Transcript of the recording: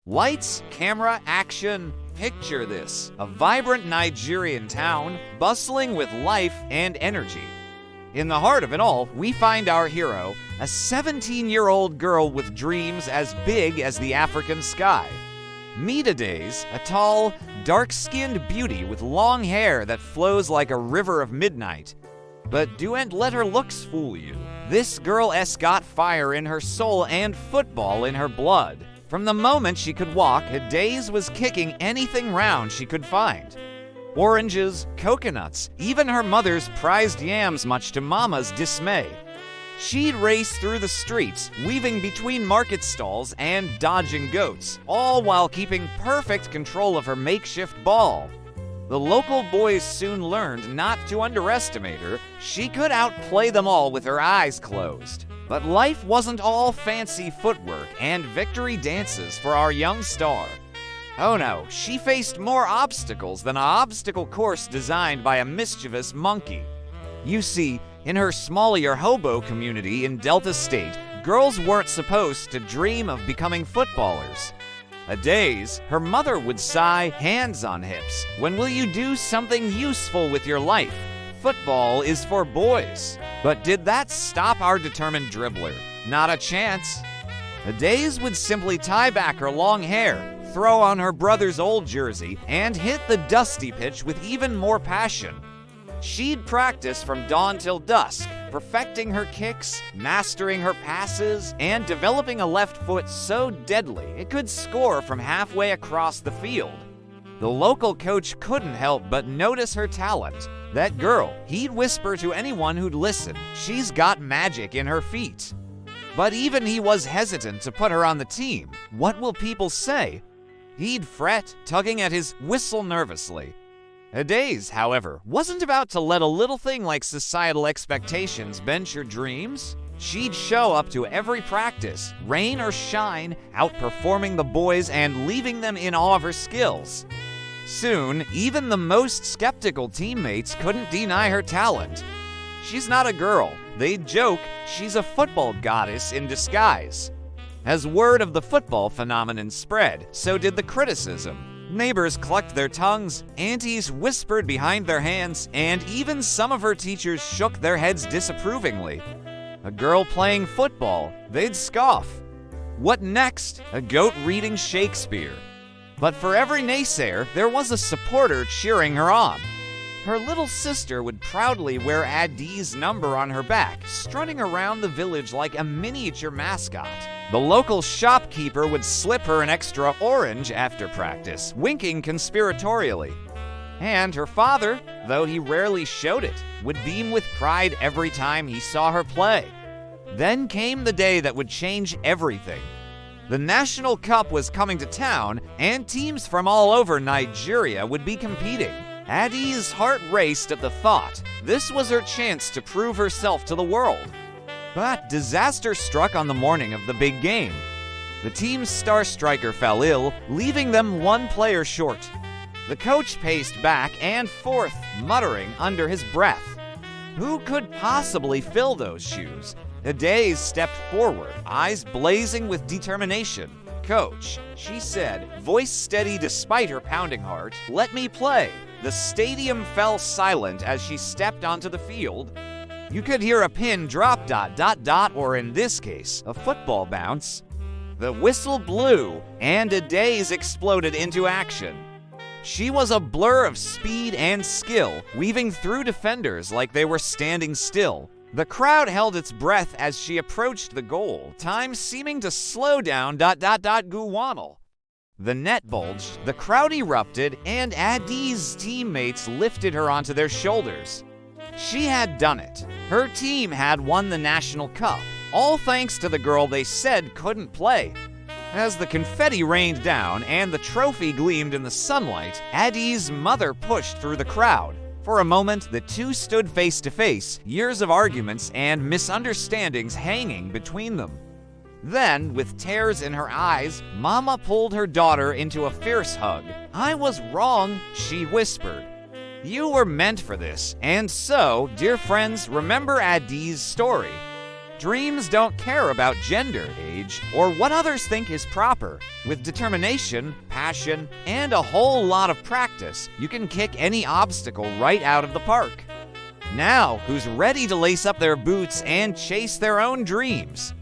Lights, camera, action. Picture this, a vibrant Nigerian town, bustling with life and energy. In the heart of it all, we find our hero, a 17-year-old girl with dreams as big as the African sky. Meet Adaze, a tall, dark-skinned beauty with long hair that flows like a river of midnight. But don't let her looks fool you. This girl-'s got fire in her soul and football in her blood. From the moment she could walk, Adaze was kicking anything round she could find. Oranges, coconuts, even her mother's prized yams, much to Mama's dismay. She'd race through the streets, weaving between market stalls and dodging goats, all while keeping perfect control of her makeshift ball. The local boys soon learned not to underestimate her. She could outplay them all with her eyes closed. But life wasn't all fancy footwork and victory dances for our young star. Oh no, she faced more obstacles than an obstacle course designed by a mischievous monkey. You see, in her smaller hobo community in Delta State, girls weren't supposed to dream of becoming footballers. Adaze, her mother would sigh, hands on hips, "When will you do something useful with your life? Football is for boys." But did that stop our determined dribbler? Not a chance. Adaze would simply tie back her long hair, throw on her brother's old jersey, and hit the dusty pitch with even more passion. She'd practice from dawn till dusk, perfecting her kicks, mastering her passes, and developing a left foot so deadly it could score from halfway across the field. The local coach couldn't help but notice her talent. That girl, he'd whisper to anyone who'd listen, "She's got magic in her feet." But even he was hesitant to put her on the team. What will people say? He'd fret, tugging at his whistle nervously. Adaze, however, wasn't about to let a little thing like societal expectations bench her dreams. She'd show up to every practice, rain or shine, outperforming the boys and leaving them in awe of her skills. Soon, even the most skeptical teammates couldn't deny her talent. She's not a girl. They'd joke she's a football goddess in disguise. As word of the football phenomenon spread, so did the criticism. Neighbors clucked their tongues, aunties whispered behind their hands, and even some of her teachers shook their heads disapprovingly. A girl playing football, they'd scoff. What next? A goat reading Shakespeare. But for every naysayer, there was a supporter cheering her on. Her little sister would proudly wear Adi's number on her back, strutting around the village like a miniature mascot. The local shopkeeper would slip her an extra orange after practice, winking conspiratorially. And her father, though he rarely showed it, would beam with pride every time he saw her play. Then came the day that would change everything. The National Cup was coming to town, and teams from all over Nigeria would be competing. Adi's heart raced at the thought. This was her chance to prove herself to the world. But disaster struck on the morning of the big game. The team's star striker fell ill, leaving them one player short. The coach paced back and forth, muttering under his breath. Who could possibly fill those shoes? Adaze stepped forward, eyes blazing with determination. "Coach," she said, voice steady despite her pounding heart, "let me play." The stadium fell silent as she stepped onto the field. You could hear a pin drop ... or in this case, a football bounce. The whistle blew, and Adaze exploded into action. She was a blur of speed and skill, weaving through defenders like they were standing still. The crowd held its breath as she approached the goal, time seeming to slow down ... Guwanal. The net bulged, the crowd erupted, and Adi's teammates lifted her onto their shoulders. She had done it. Her team had won the National Cup, all thanks to the girl they said couldn't play. As the confetti rained down and the trophy gleamed in the sunlight, Adi's mother pushed through the crowd. For a moment, the two stood face to face, years of arguments and misunderstandings hanging between them. Then, with tears in her eyes, Mama pulled her daughter into a fierce hug. "I was wrong," she whispered. "You were meant for this, and so, dear friends, remember Adi's story. Dreams don't care about gender, age, or what others think is proper. With determination, passion, and a whole lot of practice, you can kick any obstacle right out of the park. Now, who's ready to lace up their boots and chase their own dreams?